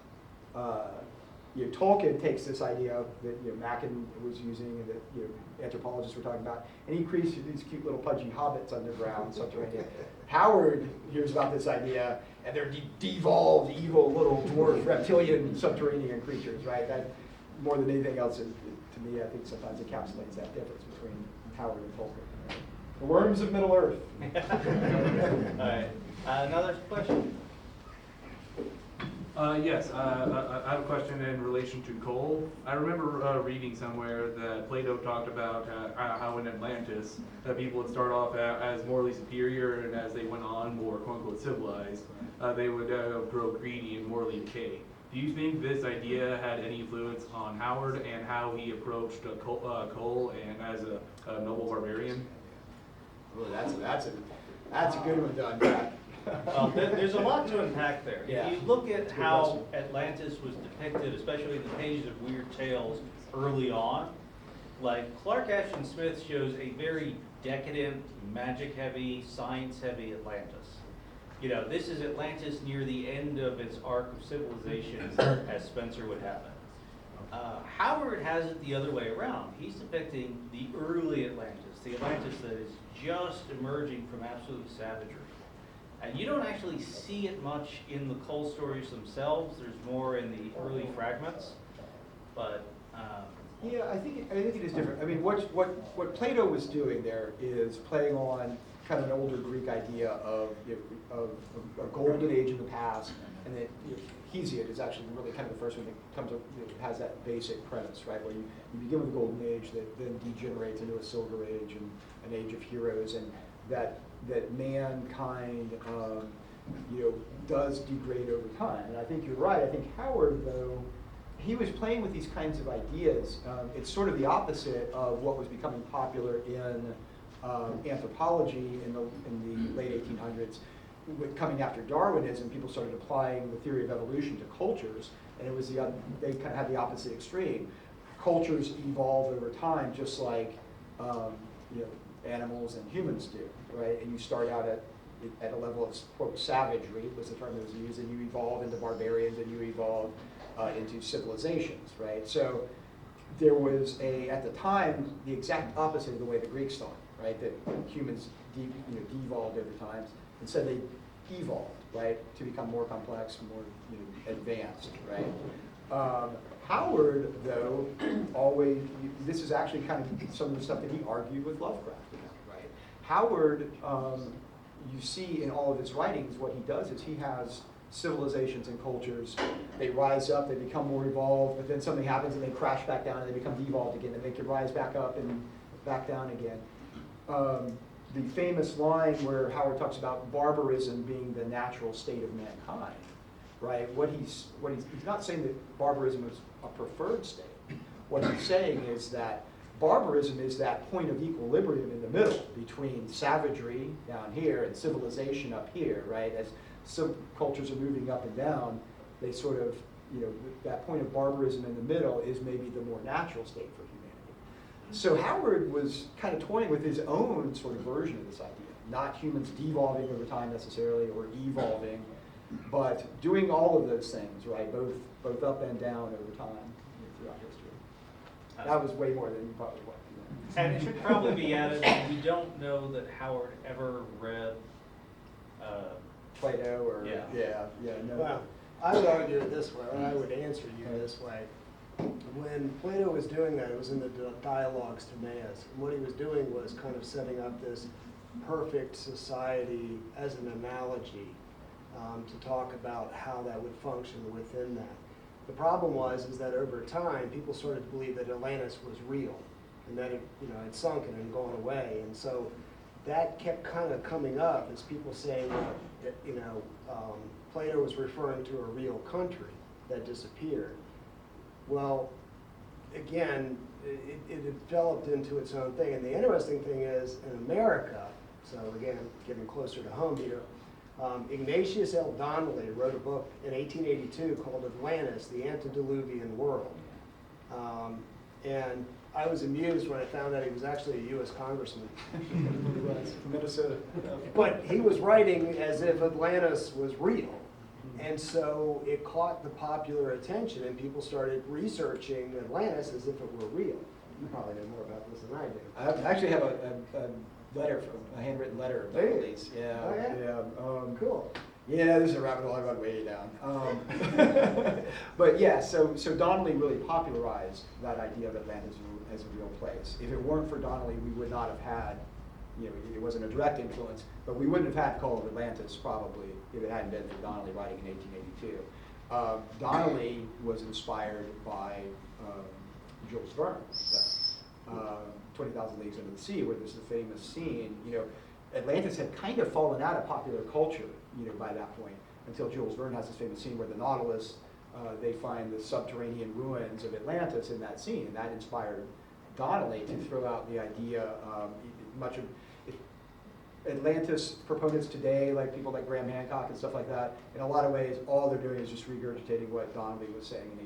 you know, Tolkien takes this idea that, you know, Machen was using and that, you know, anthropologists were talking about, and he creates these cute little pudgy hobbits underground, subterranean. Howard hears about this idea, and they're devolved, evil little dwarf reptilian subterranean creatures, right? That more than anything else, to me, I think sometimes encapsulates that difference between Howard and Tolkien. Right? The worms of Middle Earth. All right. Another question? Yes, I have a question in relation to coal. I remember reading somewhere that Plato talked about how in Atlantis that people would start off as morally superior, and as they went on more quote-unquote civilized, they would grow greedy and morally decay. Do you think this idea had any influence on Howard and how he approached coal and as a noble barbarian? Oh, that's a good one to unpack. Well, there's a lot to unpack there. Yeah. If you look at That's a good how question. Atlantis was depicted, especially in the pages of Weird Tales early on, like Clark Ashton Smith shows a very decadent, magic-heavy, science-heavy Atlantis. You know, this is Atlantis near the end of its arc of civilization, as Spencer would have it. Howard has it the other way around. He's depicting the early Atlantis, the Atlantis that is just emerging from absolute savagery. And you don't actually see it much in the Cole stories themselves. There's more in the early fragments. But Yeah, I think it is different. I mean, what Plato was doing there is playing on kind of an older Greek idea of, you know, of a golden age in the past, and that, you know, Hesiod is actually really kind of the first one that comes up, you know, has that basic premise, right? Where you begin with a golden age that then degenerates into a silver age and an age of heroes, and that mankind, you know, does degrade over time. And I think you're right. I think Howard, though, he was playing with these kinds of ideas. It's sort of the opposite of what was becoming popular in anthropology in the late 1800s. With coming after Darwinism, people started applying the theory of evolution to cultures, and it was they kind of had the opposite extreme. Cultures evolve over time, just like you know, animals and humans do, right? And you start out at a level of, quote, savagery was the term that was used, and you evolve into barbarians, and you evolve into civilizations, right? So there was at the time, the exact opposite of the way the Greeks thought. right? That humans devolved over time. Instead, they evolved, right, to become more complex, more advanced, right? Howard, though, always, this is actually kind of some of the stuff that he argued with Lovecraft about, right? Howard, you see in all of his writings, what he does is he has civilizations and cultures, they rise up, they become more evolved, but then something happens and they crash back down and they become devolved again, and they can rise back up and back down again. The famous line where Howard talks about barbarism being the natural state of mankind, right? He's not saying that barbarism is a preferred state. What he's saying is that barbarism is that point of equilibrium in the middle between savagery down here and civilization up here, right? As some cultures are moving up and down, they sort of, that point of barbarism in the middle is maybe the more natural state for humanity. So Howard was kind of toying with his own sort of version of this idea, not humans devolving over time necessarily or evolving, but doing all of those things, right? Both up and down over time throughout history. That was way more than you probably want. And it should probably be added that we don't know that Howard ever read Plato or no. Well, I would argue it this way, or I would answer you this way. When Plato was doing that, it was in the Dialogues Timaeus. And what he was doing was kind of setting up this perfect society as an analogy to talk about how that would function within that. The problem is that over time, people started to believe that Atlantis was real and that it had sunken and gone away. And so that kept kind of coming up as people saying that, Plato was referring to a real country that disappeared. Well, again, it developed into its own thing. And the interesting thing is, in America, so again, getting closer to home here, Ignatius L. Donnelly wrote a book in 1882 called Atlantis, the Antediluvian World. And I was amused when I found out he was actually a U.S. congressman. He was from Minnesota. But he was writing as if Atlantis was real. And so it caught the popular attention, and people started researching Atlantis as if it were real. You probably know more about this than I do. I actually have a letter, a handwritten letter of Donnelly's. Yeah. Oh, yeah? Cool. Yeah, this is a rabbit hole I run way down. But yeah, so Donnelly really popularized that idea of Atlantis as a real place. If it weren't for Donnelly, we would not have had, it wasn't a direct influence, but we wouldn't have had Call of Atlantis probably if it hadn't been for Donnelly writing in 1882. Donnelly was inspired by Jules Verne, 20,000 Leagues Under the Sea, where there's the famous scene. Atlantis had kind of fallen out of popular culture, by that point, until Jules Verne has this famous scene where the Nautilus, they find the subterranean ruins of Atlantis in that scene, and that inspired Donnelly to throw out the idea. Much of Atlantis proponents today, like people like Graham Hancock and stuff like that, in a lot of ways, all they're doing is just regurgitating what Donnelly was saying in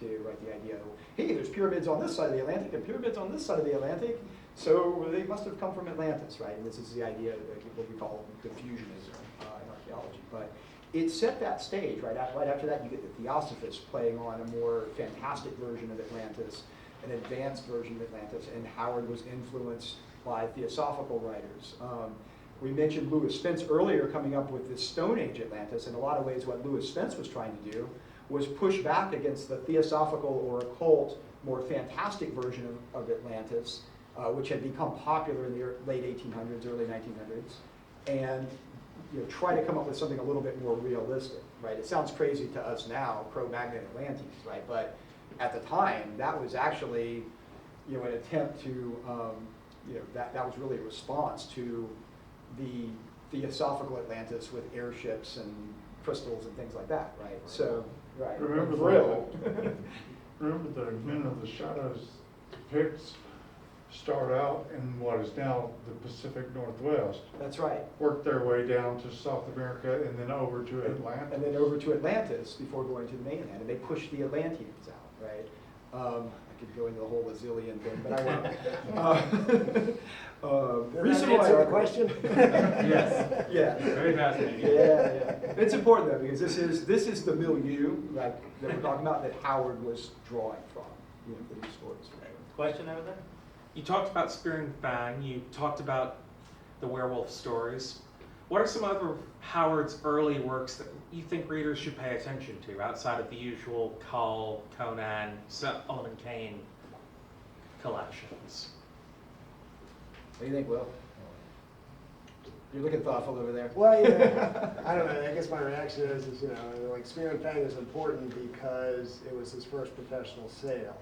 1882, right? The idea of, hey, there's pyramids on this side of the Atlantic and pyramids on this side of the Atlantic, so they must have come from Atlantis, right? And this is the idea of what we call diffusionism in archaeology. But it set that stage, right? Right after that, you get the Theosophists playing on a more fantastic version of Atlantis, an advanced version of Atlantis, and Howard was influenced by theosophical writers. We mentioned Lewis Spence earlier coming up with this Stone Age Atlantis. In a lot of ways, what Lewis Spence was trying to do was push back against the theosophical or occult, more fantastic version of Atlantis, which had become popular in the late 1800s, early 1900s, and try to come up with something a little bit more realistic, right? It sounds crazy to us now, Cro-Magnon Atlantes, right? But at the time, that was actually, an attempt to, that was really a response to the theosophical Atlantis with airships and crystals and things like that, right? So, right. Remember Thrill. Remember the Men of the Shadows depicts start out in what is now the Pacific Northwest, That's right. work their way down to South America and then over to And Atlantis. then over to Atlantis before going to the mainland, and they pushed the Atlanteans out, right? I could go into the whole Azilian thing, but I won't. Did Recent that answer the article- question? Yes. Yeah. Very fascinating. Yeah. It's important though, because this is the milieu, right, that we're talking about that Howard was drawing from, for these stories. Question over there? You talked about Spear and Fang, you talked about the werewolf stories. What are some other Howard's early works that you think readers should pay attention to outside of the usual Cull, Conan, Solomon Kane collections? What do you think, Will? You're looking thoughtful over there. Well, yeah, I don't know, I guess my reaction is, you know, like Spear and Fang is important because it was his first professional sale.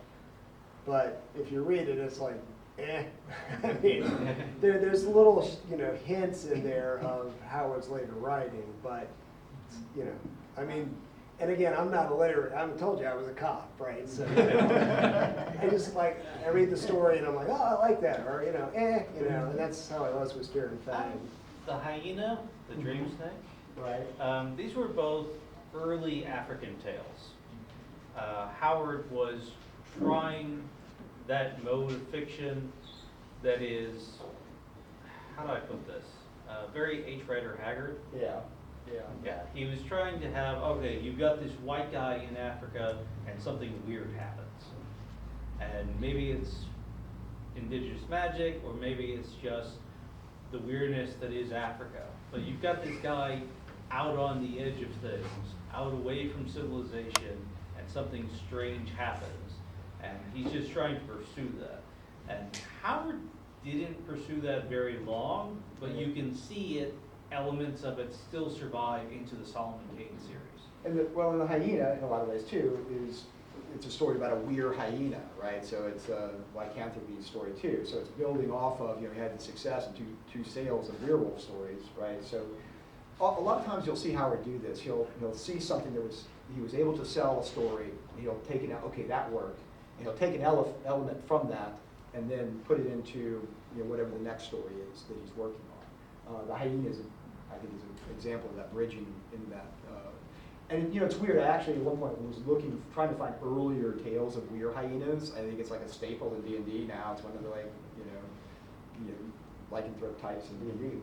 But if you read it, it's like, eh. I mean, there's little, you know, hints in there of Howard's later writing, but, you know, I mean, and again, I'm not a literate, I told you I was a cop, right? So, I just like, I read the story and I'm like, oh, I like that, or, you know, and that's how I was with Spear and Fang. The hyena, the dream snake, Right. these were both early African tales. Howard was trying that mode of fiction that is, how do I put this? Very H. Rider Haggard. Yeah, yeah. Yeah, he was trying to have, okay, you've got this white guy in Africa and something weird happens. And maybe it's indigenous magic, or maybe it's just the weirdness that is Africa. But you've got this guy out on the edge of things, out away from civilization, and something strange happens. And he's just trying to pursue that. And Howard didn't pursue that very long, but you can see it, elements of it still survive into the Solomon Kane series. And and the hyena, in a lot of ways too, it's a story about a weird hyena, right? So it's a lycanthropy story too. So it's building off of, you know, he had the success and two sales of werewolf stories, right? So a lot of times you'll see Howard do this. He'll see something he was able to sell a story, and he'll take it out, okay, that worked. And he'll take an element from that and then put it into, you know, whatever the next story is that he's working on. The hyena I think is an example of that bridging in that. And you know, it's weird. I actually at one point was trying to find earlier tales of weird hyenas. I think it's like a staple in D&D now. It's one of the you know lycanthrope types in D&D.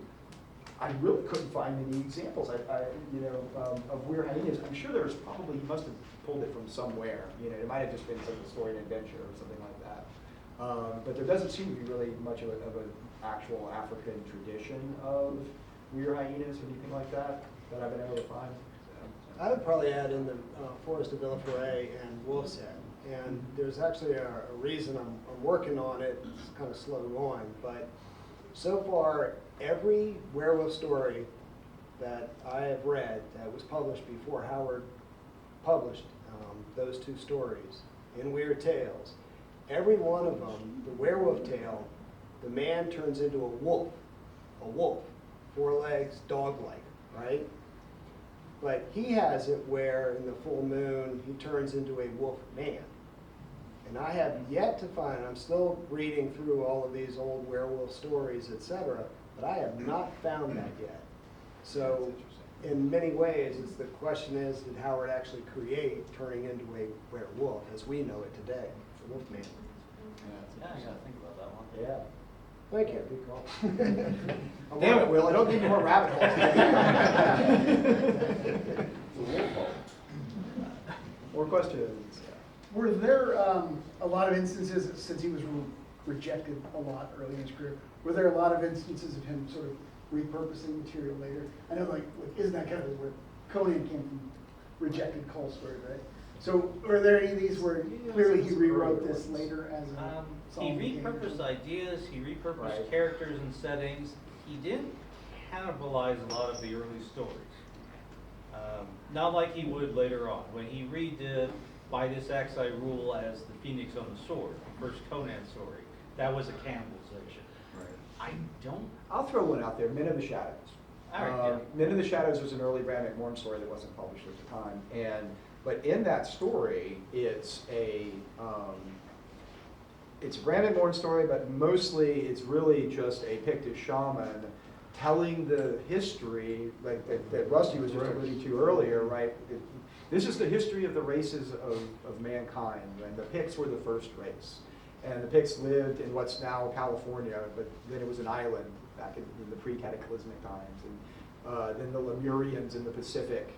I really couldn't find any examples. Of weird hyenas. I'm sure he must have pulled it from somewhere. You know, it might have just been some story and adventure or something like that. But there doesn't seem to be really much of an actual African tradition of weird hyenas or anything like that I've been able to find. I would probably add in the Forest of Villefray and Wolf's Head. And there's actually a reason I'm working on it. It's kind of slow going, but so far every werewolf story that I have read that was published before Howard published those two stories in Weird Tales, every one of them, the werewolf tale, the man turns into a wolf, 4 legs, dog-like, right? But he has it where in the full moon he turns into a wolf man. And I have yet to find, I'm still reading through all of these old werewolf stories, etc., but I have not found that yet. So in many ways, the question is, did Howard actually create turning into a werewolf as we know it today, the wolf man? Yeah, I gotta think about that one. Yeah. Thank you. Good call. Damn it, Will, I don't need any more rabbit holes. More questions? Were there a lot of instances, since he was rejected a lot early in his career, were there a lot of instances of him sort of repurposing material later? I know, like isn't that kind of where Conan came from, rejected Cull story, right? So, are there any of these where clearly he rewrote this later as a He repurposed ideas, he repurposed characters and settings. He didn't cannibalize a lot of the early stories. Not like he would later on. When he redid By This Axe I Rule as the Phoenix on the Sword, the first Conan story, that was a cannibalization. Right. I'll throw one out there, Men of the Shadows. All right, yeah. Men of the Shadows was an early Brad McMorran story that wasn't published at the time. But in that story, it's a Brad McMorran story, but mostly it's really just a Pictish shaman telling the history, like that Rusty was just alluding to earlier, right? This is the history of the races of mankind, and the Picts were the first race. And the Picts lived in what's now California, but then it was an island back in the pre-cataclysmic times. And then the Lemurians in the Pacific,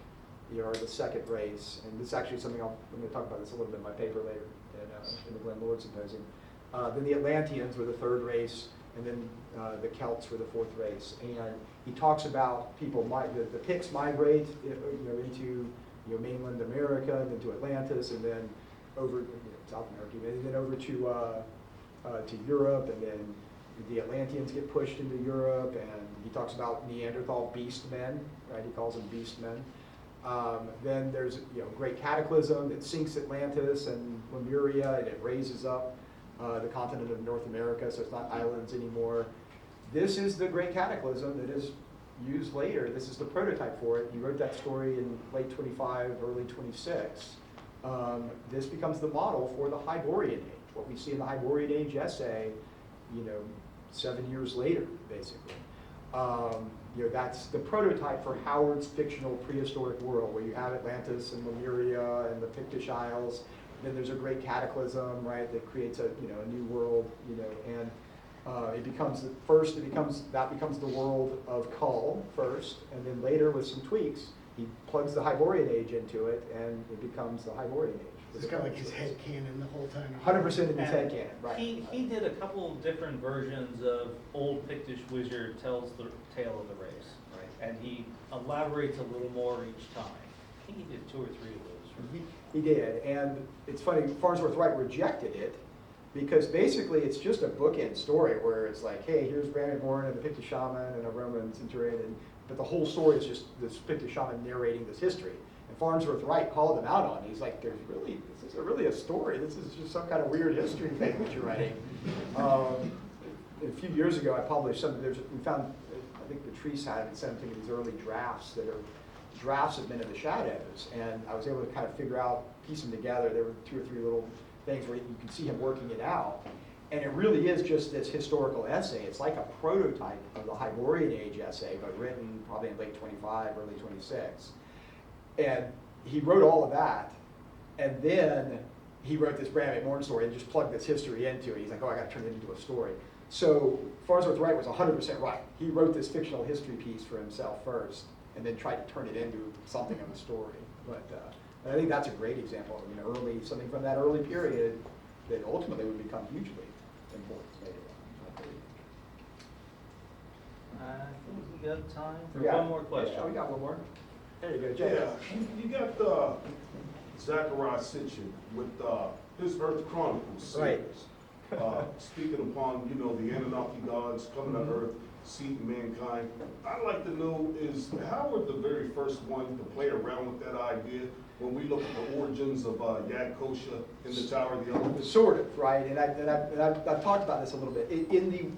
are the second race. And this is actually something I'm going to talk about this a little bit in my paper later in the Glenn Lord Symposium. Then the Atlanteans were the third race, and then the Celts were the fourth race. And he talks about people, the Picts migrate into mainland America, and then to Atlantis, and then over South America, and then over to Europe, and then the Atlanteans get pushed into Europe, and he talks about Neanderthal beast men, right? He calls them beast men. Then there's great cataclysm that sinks Atlantis and Lemuria, and it raises up the continent of North America, so it's not islands anymore. This is the great cataclysm that is used later. This is the prototype for it. He wrote that story in late 25, early 26. This becomes the model for the Hyborian Age. What we see in the Hyborian Age essay, 7 years later, basically. That's the prototype for Howard's fictional prehistoric world, where you have Atlantis and Lemuria and the Pictish Isles. Then there's a great cataclysm, right, that creates a new world, and that becomes the world of Kull first, and then later with some tweaks, he plugs the Hyborian Age into it, and it becomes the Hyborian Age. It's kind of like his head canon the whole time. 100% in his head canon, right. He did a couple of different versions of Old Pictish Wizard tells the tale of the race, right? And he elaborates a little more each time. I think he did 2 or 3 of those. He did, and it's funny, Farnsworth Wright rejected it, because basically it's just a bookend story where it's like, hey, here's Brandon Bourne and the Pictish shaman and a Roman centurion, but the whole story is just this Pictish shaman narrating this history. And Farnsworth Wright called him out on it. He's like, this isn't really a story. This is just some kind of weird history thing that you're writing. A few years ago, I published something. We found, I think Patrice had sent something of these early drafts that are drafts of Men of the Shadows, and I was able to kind of figure out, piece them together. There were 2 or 3 little things where you can see him working it out. And it really is just this historical essay. It's like a prototype of the Hyborian Age essay, but written probably in late 25, early 26. And he wrote all of that, and then he wrote this Bram Morn story and just plugged this history into it. He's like, oh, I got to turn it into a story. So Farnsworth Wright was 100% right. He wrote this fictional history piece for himself first, and then tried to turn it into something of a story. But I think that's a great example of something from that early period that ultimately would become hugely important later on. I think we got time for Yeah. one more question. Yeah, we got one more. There you go, Jay. Yeah, you got Zachariah Sitchin with his Earth Chronicles Right. series. Speaking upon, the Anunnaki gods coming to Earth, seeking mankind. I'd like to know is how were the very first one to play around with that idea when we look at the origins of Yakosha in the Tower of the Elephant? Sort of, right? And I've talked about this a little bit. In the,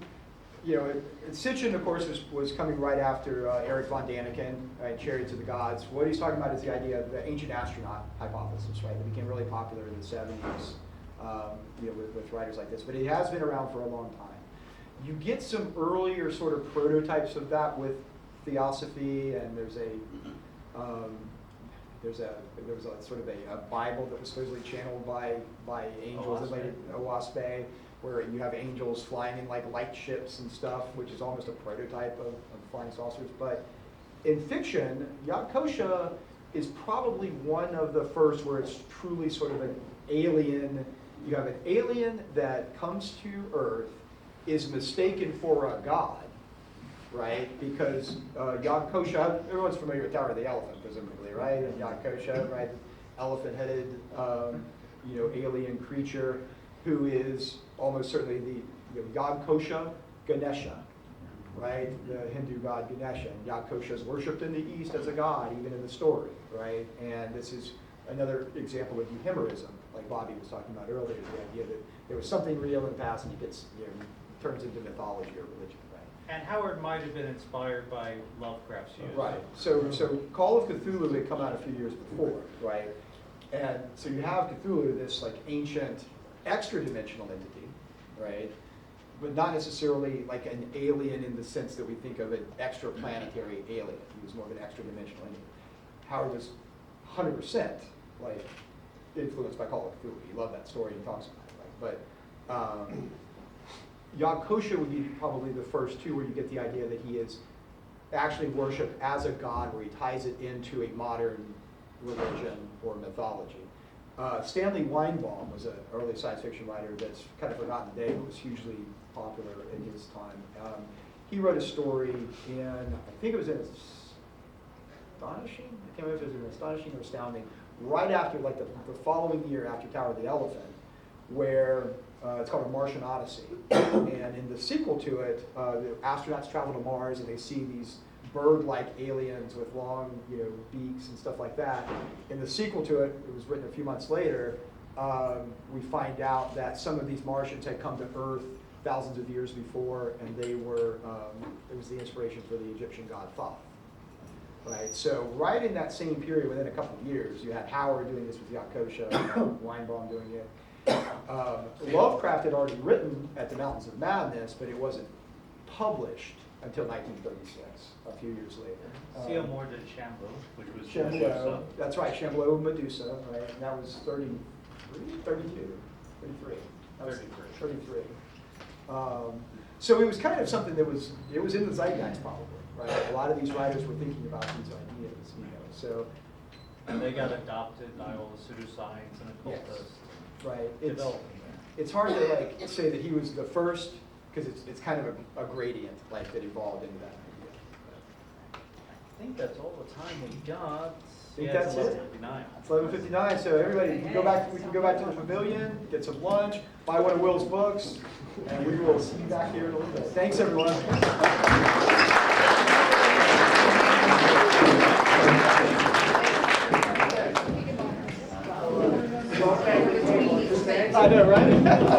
Sitchin, of course, was coming right after Eric von Daniken, right? Chariots of the Gods. What he's talking about is the idea of the ancient astronaut hypothesis, right? It became really popular in the 70s, with writers like this. But it has been around for a long time. You get some earlier sort of prototypes of that with Theosophy, and there was a sort of a Bible that was supposedly channeled by angels, Owaspe, where you have angels flying in like light ships and stuff, which is almost a prototype of flying saucers. But in fiction, Yakosha is probably one of the first where it's truly sort of an alien. You have an alien that comes to Earth, is mistaken for a god, right? Because Yakosha, everyone's familiar with Tower of the Elephant, presumably, right? And Yakosha, right? Elephant-headed, alien creature who is almost certainly the Yakosha Ganesha, right? The Hindu god Ganesha. And Yakosha is worshipped in the East as a god, even in the story, right? And this is another example of euhemerism, like Bobby was talking about earlier, the idea that there was something real in the past and it gets, turns into mythology or religion, right? And Howard might have been inspired by Lovecraft's use. Right. So Call of Cthulhu had come out a few years before, right? And so you have Cthulhu, this like ancient extra-dimensional entity, right? But not necessarily like an alien in the sense that we think of an extraplanetary alien. He was more of an extra-dimensional entity. Howard was 100% like influenced by Call of Cthulhu. He loved that story and talks about it, right? But Yakosha would be probably the first two where you get the idea that he is actually worshipped as a god, where he ties it into a modern religion or mythology. Stanley Weinbaum was an early science fiction writer that's kind of forgotten today, but was hugely popular in his time. He wrote a story in, I think it was in Astonishing? I can't remember if it was in Astonishing or Astounding, right after, like the following year after Tower of the Elephant, where it's called A Martian Odyssey. And in the sequel to it, the astronauts travel to Mars and they see these bird-like aliens with long, beaks and stuff like that. In the sequel to it, it was written a few months later, we find out that some of these Martians had come to Earth thousands of years before, and they were, it was the inspiration for the Egyptian god Thoth. Right, so right in that same period, within a couple of years, you had Howard doing this with Yakosha, Weinbaum doing it. Lovecraft had already written At the Mountains of Madness, but it wasn't published until 1936, a few years later. C.L. Moore did Shambhala, which was Shambhala, Medusa. that's right, Shambhala and Medusa, right, and that was 33. That was 33. So it was kind of something that was in the zeitgeist probably, right? A lot of these writers were thinking about these ideas, so. And they got adopted by all the pseudoscience and occultists. Right. Developing It's hard to say that he was the first, because it's kind of a gradient that evolved into that idea. I think that's all the time we got. Think Yeah, that's it's it? 11:59. It's 11:59, so everybody, we can go back to the pavilion, get some lunch, buy one of Will's books, and we will see you back here in a little bit. Thanks, everyone. I know, right?